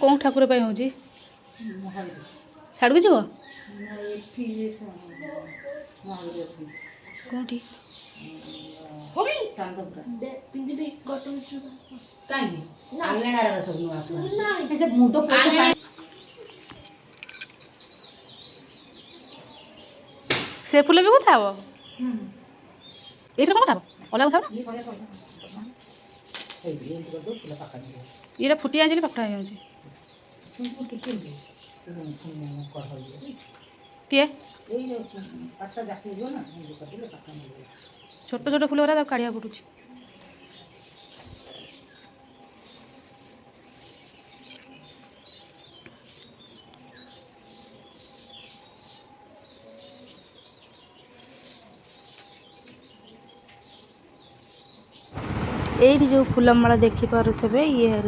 कौन ठाकुर पे हूँ छाड़ जीव कौटी से फुल भी कथा हम ये कौन था अलग था ये फुटी आँच पकड़ा हो किए छोट छोट फुल गुरा काढ़िया पड़ू ये जो फूलमाला देखिपे ये है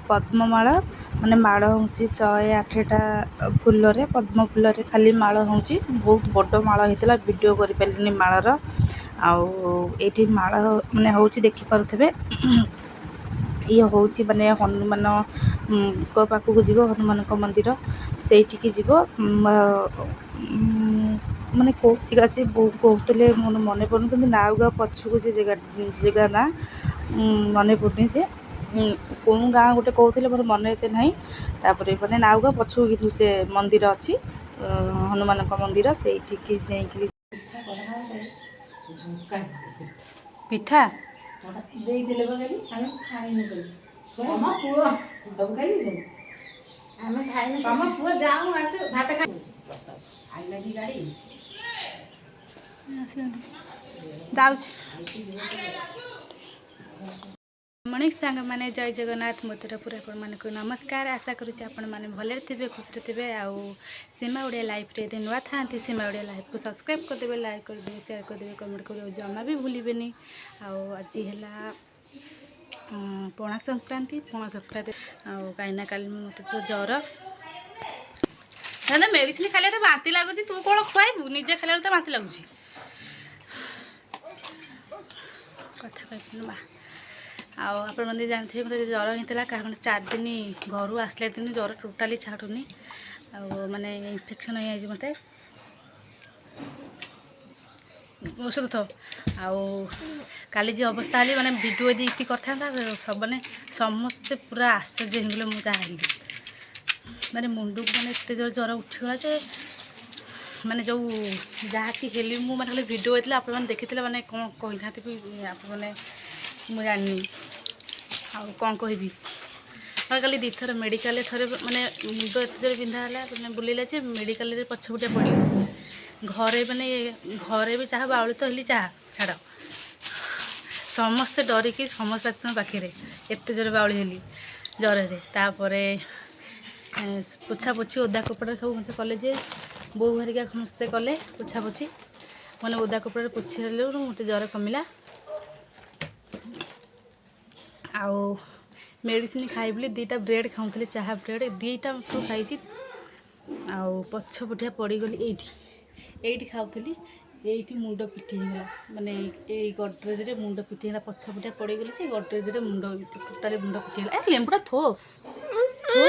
पद्ममाला माने माड़ हूँ 108टा फूल पद्म फूल खाली माड़ हूँ बहुत बड़ माड़ होता वीडियो कर पारे माड़र आठी माड़ माने हूँ देखिपे ये हूँ माने हनुमान पाखक जीव हनुमान मंदिर से जीव माने कौन आसी कहते मन पड़न कि नाउगा पछक से जगह ना मन पड़नी से कौन गाँ गोटे कहते मोर मन एत ना तापर मैंने नाउगा पछक कि से मंदिर अच्छी हनुमान मंदिर से नहीं पिठा मणिक सांग माने जय जगन्नाथ मथुरापुर आपण मानक नमस्कार आशा करुच्चे आपण मैंने भले थे खुशी थे आउ सीमा ओडिया लाइफ रे यदि नुआ था सीमा ओडिया लाइफ को सब्सक्राइब करदे लाइक करदे शेयर करदे कमेंट कर जमा भी भूलें आज है पणा संक्रांति कहीं काली मत तो ज्वर ना मेडिसिन खाली तो बांति लगुच तू कौन खुआबू निजे खाला तो बांति लगुच कथा कह आपण मैंने जानते मतलब ज्वर होता कारण 4 दिन घर आसला दिन ज्वर टोटाली छाड़ूनी माने इन्फेक्शन हो मत औषध थो काली जी अवस्था है माने वीडियो देखती करता सब मैंने समस्ते पूरा आश्चर्य हो मुझे माने मुंड को मैंने एत जोर ज्वर उठीगला जे माने जो जहाँ कि हेली मुझे खाली वीडियो होता आप देखी मैंने कौन कही था मैंने मुझे जानी कौन कहि कल दीथर मेडिकल थे मैंने मुंड एत जोर बिंधा है बुलेला मेडिकल पछपटिया पड़ घरे मैंने घरे भी चाह बाउली तो हली चाह छाड़ समस्ते डरिकी समस्त पाखे एत जोर बाउली हली ज्वर तापर पोछा पोछी ओदा कपड़ा सब मत कले बो हरिका समस्ते कले पोछा पोछी मैंने ओदा कपड़ा पोछी मत ज्वर कमिला आउ मेडिसिन खाइबली 2टा ब्रेड खाऊली चाह ब्रेड 2टा खाई आउ पछपटिया पड़गली ये खाऊली ये मुंड पिटिगला माने ये गडरेज मुंड पिटिगला पछपटिया पड़गली से गडरेज मुंड टोटाली मुंड पिटिगला लेंबुटा थो थो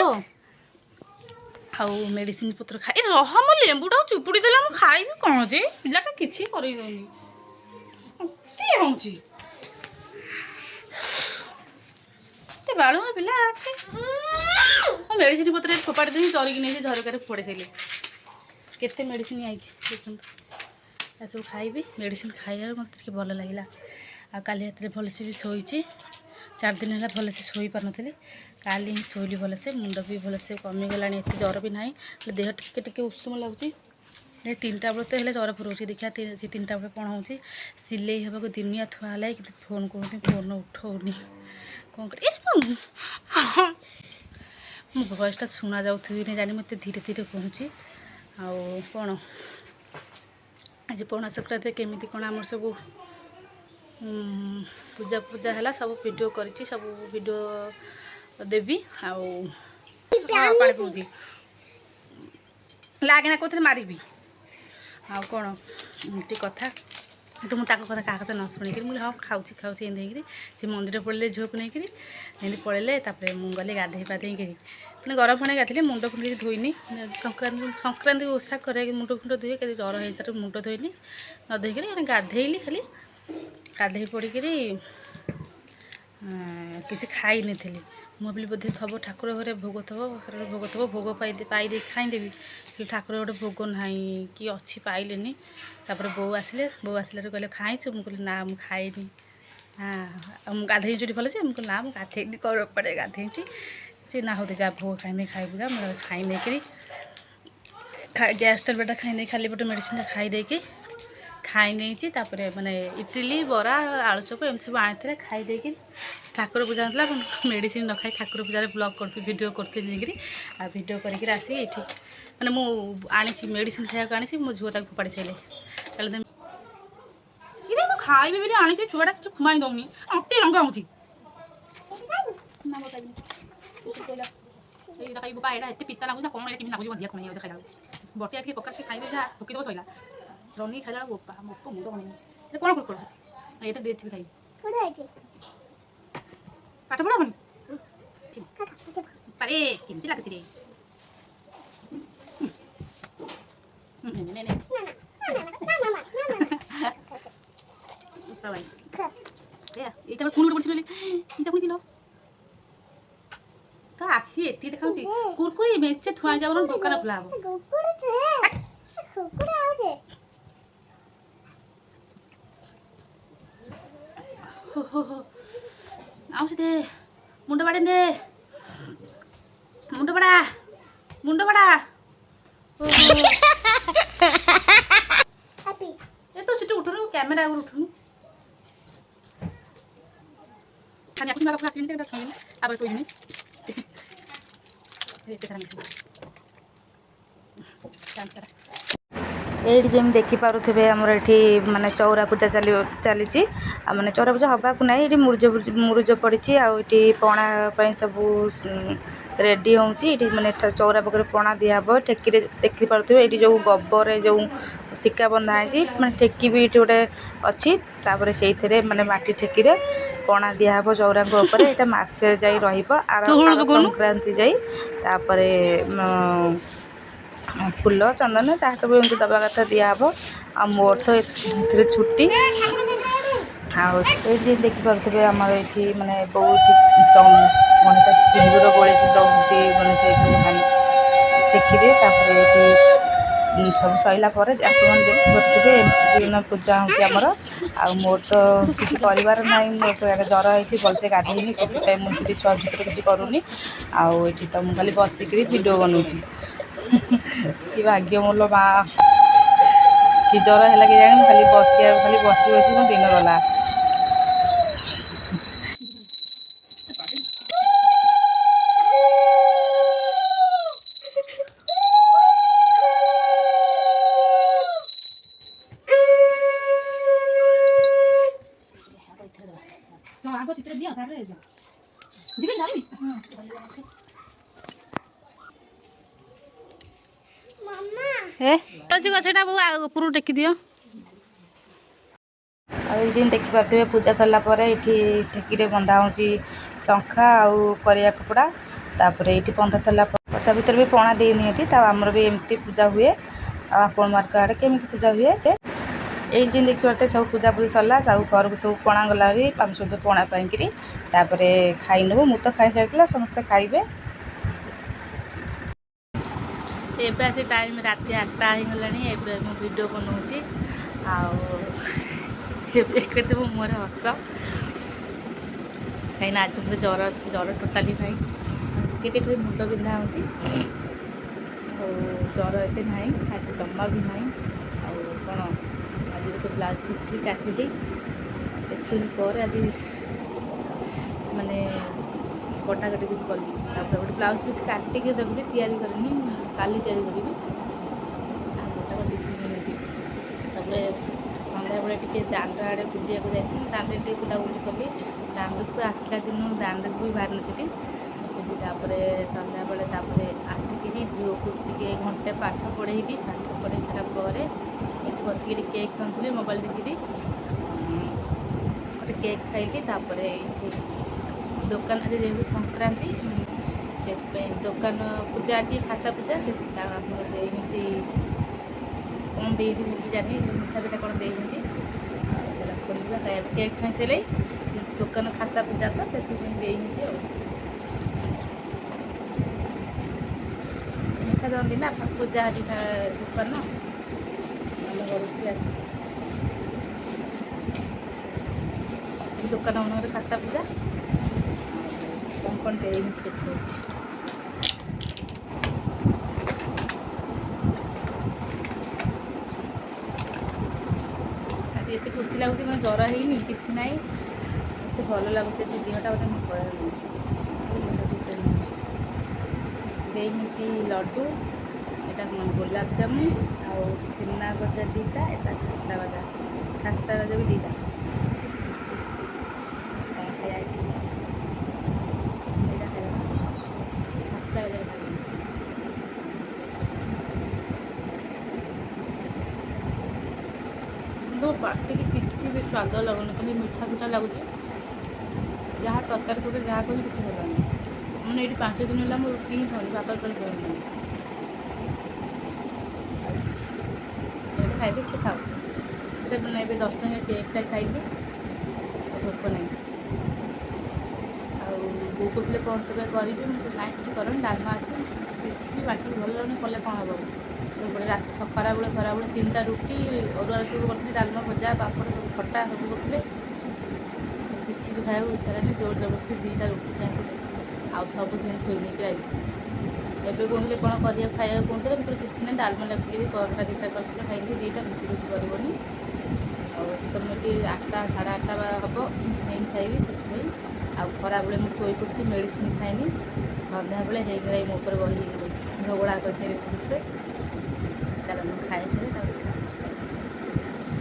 आउ मेडिसिन पत्र खाई रह मो लेंबुटा चुपुड़ी देला मु खाइबी कौन जे पिलाटा किछि करै दउनी अति होउची ते बाळू पिला अछि मेडिसिन पत्र फोपाड़ी देनी चरिक नहीं झरकार फोड़े सारे केते मेडिसिन आइछि देखुन सब खाइबी मेडिसिन खाइला मत भल लगे आ काली रात भलसे भी शोची 4 दिन है भलसे शोई पार नी काली ही शोली भलसे मुंड भी भलसे कमिगला एत ज्वर भी ना देह टिके उषुम लगुच 3टा बेल तो ज्वर पुरोच देखा 3टा बेल कौन हो सिले हाँ दिनिया थुआला कि फोन कहते फोन उठौनी कौन कर मो भयसटा शुणा जाऊे जानी मत धीरे धीरे कहूँ आउ कौन आज पणा संक्रांति केमी कौन आम सब पूजा पूजा है सब वीडियो कर सब वीडियो देवी आउ पानी पीऊँगी लागे ना कौन मारि आउ कौन एमती कथा तो मुझे कथा क्या कथा न शुणिक मुझे हाँ खाऊँ खाऊँ एमती से मंदिर पड़े झील को लेकर एमती पड़े मुझे गली गाधे पाधे पुणी गरम पानी गाधे मुंड फुंड किसी धोईनी संक्रांति ओषा करे मुंड फुंड धोए कभी जर हो मुंड धोईनी न धोईक गाधेली खाली गाधे पड़ी किसी खाई नी मुझे बोधे थब ठाकुर घरे भोग थब भोग पाई खाईदेवी कि ठाकुर गोटे भोग ना कि अच्छी पाइले तापर बो आसिले कहले खाईचु मुझे कहली ना मुझे खाईनी हाँ गाधे चुटी भल से मुझे ना मुझे गाधेनी कर पड़े गाधे से ना होते जा भोग खाई खाइबू जा मैं खाई नहीं गैस टेबलेट खाई खाली पटे मेडिसिन खाईदे खाई नहीं माने इडली बरा आलुचप एम सब आनी खाईदे ठाकुर पूजा होता मेडिसिन न खाई ठाकुर पूजा ब्लॉग करती वीडियो करती जाकि वीडियो करके आसिक ये मैंने मुझे मेडिसिन खाया आनी मो झुआ तक फोपाड़ी सारे खाइबे बोली आनी छुआटा किसी खुमाई दौनी अति रंग आऊँगी खाइबू पा एट पिता लगुच कौन एट लगुच अधिक खुमाई खाइला बटिया टे पका खाइबे जहाँ ठोकीदेव सैला रंगी खाइला बोपा मोप मुंड बन कौन कर ये तो डेट भी खाइबे पाठ पढ़ा बनी पारे केमती लागुच रे এইটা কোন বলছিল এটা কোন ছিল তো আখি এতি দেখাউছি কুরকুরি মেচে থুয়া যাব দোকান খোলা হবো আউছি দে মুন্ড বাড়েন দে মুন্ড বাড়া এ তো সেটা উঠুন ক্যামেরা আগে উঠুন খালি এখন মারা ফ্লাস নিতে খাই আবার কই জিনিস এইটি যেমি দেখিপারে আমার এটি মানে চৌরা পূজা চলি মানে চৌরা পূজা হওয়া না এটি মুরুজ পড়ি আটি পଣା সবু রেডি হচ্ছে এটি মানে চৌরা পাখে পଣା দিহব ঠেকি দেখিপারে এটি যে গোবর যে শিকা বন্ধা হয়েছি মানে ঠেকি भी এটি গোটে অছি তাপরে সেইথিরে মানে মাটি ঠেকিরে পଣା দিহব চৌরাঙ্ক উপরে এটা মাসে যাই রহিব আর সংক্রান্তি যাই তাপরে फूल चंदन जहाँ सब एमती दबा कथा दिहब आ मोर तो ए छुट्टी आठी देखिपे आम ये मानने बो मनीटा सिंदूर गोल दौती मानने ठेकी सब सैला आप देखिपे एमती पूजा होमर आ मोर तो किसी कर ना मोर तो जर है भलसे गाधेनी से मुझे छुआ भर किसी करूनी आठी तो मुझे खाली बसिक वीडियो बनाऊँगी कि भाग्य मोर माँ कि जर है कि जानी खाली खाली बसी बसी मो दिन गला तुलसी गछटा बो ऊपर टेकी दियो आदि देखिपे पूजा सरला ये ठेकी बंधा हो शंखा आउ करिया कपड़ा तापर ये बंधा सरला ता भर भी पणा दे नि आमर भी एमती पूजा हुए आपण मार्क आड़े केमी पूजा हुए ये देखिए सब पूजा पूजी सरला सब घर को सब पणा गला आम सब पणा पाई खाई नबू मु तो खाई सारी समस्ते खाइबे एबे आसी टाइम राति 8टा हो गलानी एबे मु वीडियो बनाऊँगी आते मोर हस कहीं आज मुझे जर जर टोटाली ना टे मुंड बिंधा हो जर एत ना आज जमा भी ना कौन आज गोटे ब्लाउज पीस भी काटिदी देखिए आज माने कटाकटी किसी कली गोटे ब्लाउज पीस काटिक रखी तैयारी करनी काली तैयारी करी गोटा दीदी सन्ध्या बेले टे दांड आड़े बुलिया को जाती दांड टे बुलाबुली कली दांड को आसला दिन दांड को भी बाहर नी सन्ध्या बेले आसिक झील को टे घंटे पाठ पढ़े सारापर बसिक केक खाऊली मोबाइल देखी गोटे केक खाइली दुकान आज जेहतु संक्रांति से दुकान पूजा आज खाता पूजा से कौन दे जानी मिठा पिठा कौन दे केक खाई सारे दुकान खाता पूजा तो से मिठा दिखती ना पूजा आज दुकान दुकान उन्होंने खाता पूजा कौन दे देखा आज एत खुशी लगुच मैं ज्वर है कि ना एत भल लगुच देहटा बोलते देती लड्डू यहाँ गोलाप जामुन आउ छेना गजा दीटा एटा खास्ता गजा भी दीटा खास्ता गजा तो पार्टी की किसी भी स्वाद लगुन खाली मीठा फीठा लगुच जहाँ तरकारी फरकारी जहाँ कह किसी भल मैंने ये 5 दिन है रुटी ही खाऊनी भात तरकारी खाऊनी खाई से खाऊ मैंने 10 टଙ୍କା केकटा खाइली भोक नहीं बो कहते कौन तो करी ना किसी कर डालमा अच्छे किसी भी बाटी भल लगुनि कले कौन हम रात खरा बेले 3टा रुटी अरुआ सब करते डालमा भजा पापड़ सब खटा सब करते किसी भी खाया इच्छा नहीं जोर जबरदस्ती 2टा रुटी खाई आउ सब से थोई नहीं आई एवं कहले कौन करा खाया कहते मुझे किसी ना डालमा लगे परोटा 2टा करते खाई 2टा मिसी मिसी करनी और तुम ये 8टा साढ़े 8टा हम नहीं खाइबी से खरा बेले मुझे शोई पड़ी मेडिसिन खाइनी सन्ध्या बेले होगा मो पर बही झगड़ा कर समस्ते चल मुझे खाई सारे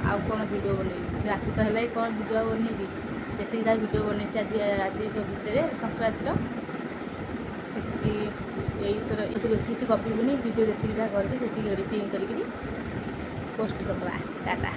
आउ कौन वीडियो बनैबी राति तो है कौन वीडियो बनैबी जी जहाँ वीडियो बनई आज आज भितर संक्रांतिर से बेस किसी गपीबनी वीडियो जी जहाँ कर एडिटिंग करके पोस्ट करवा टाटा।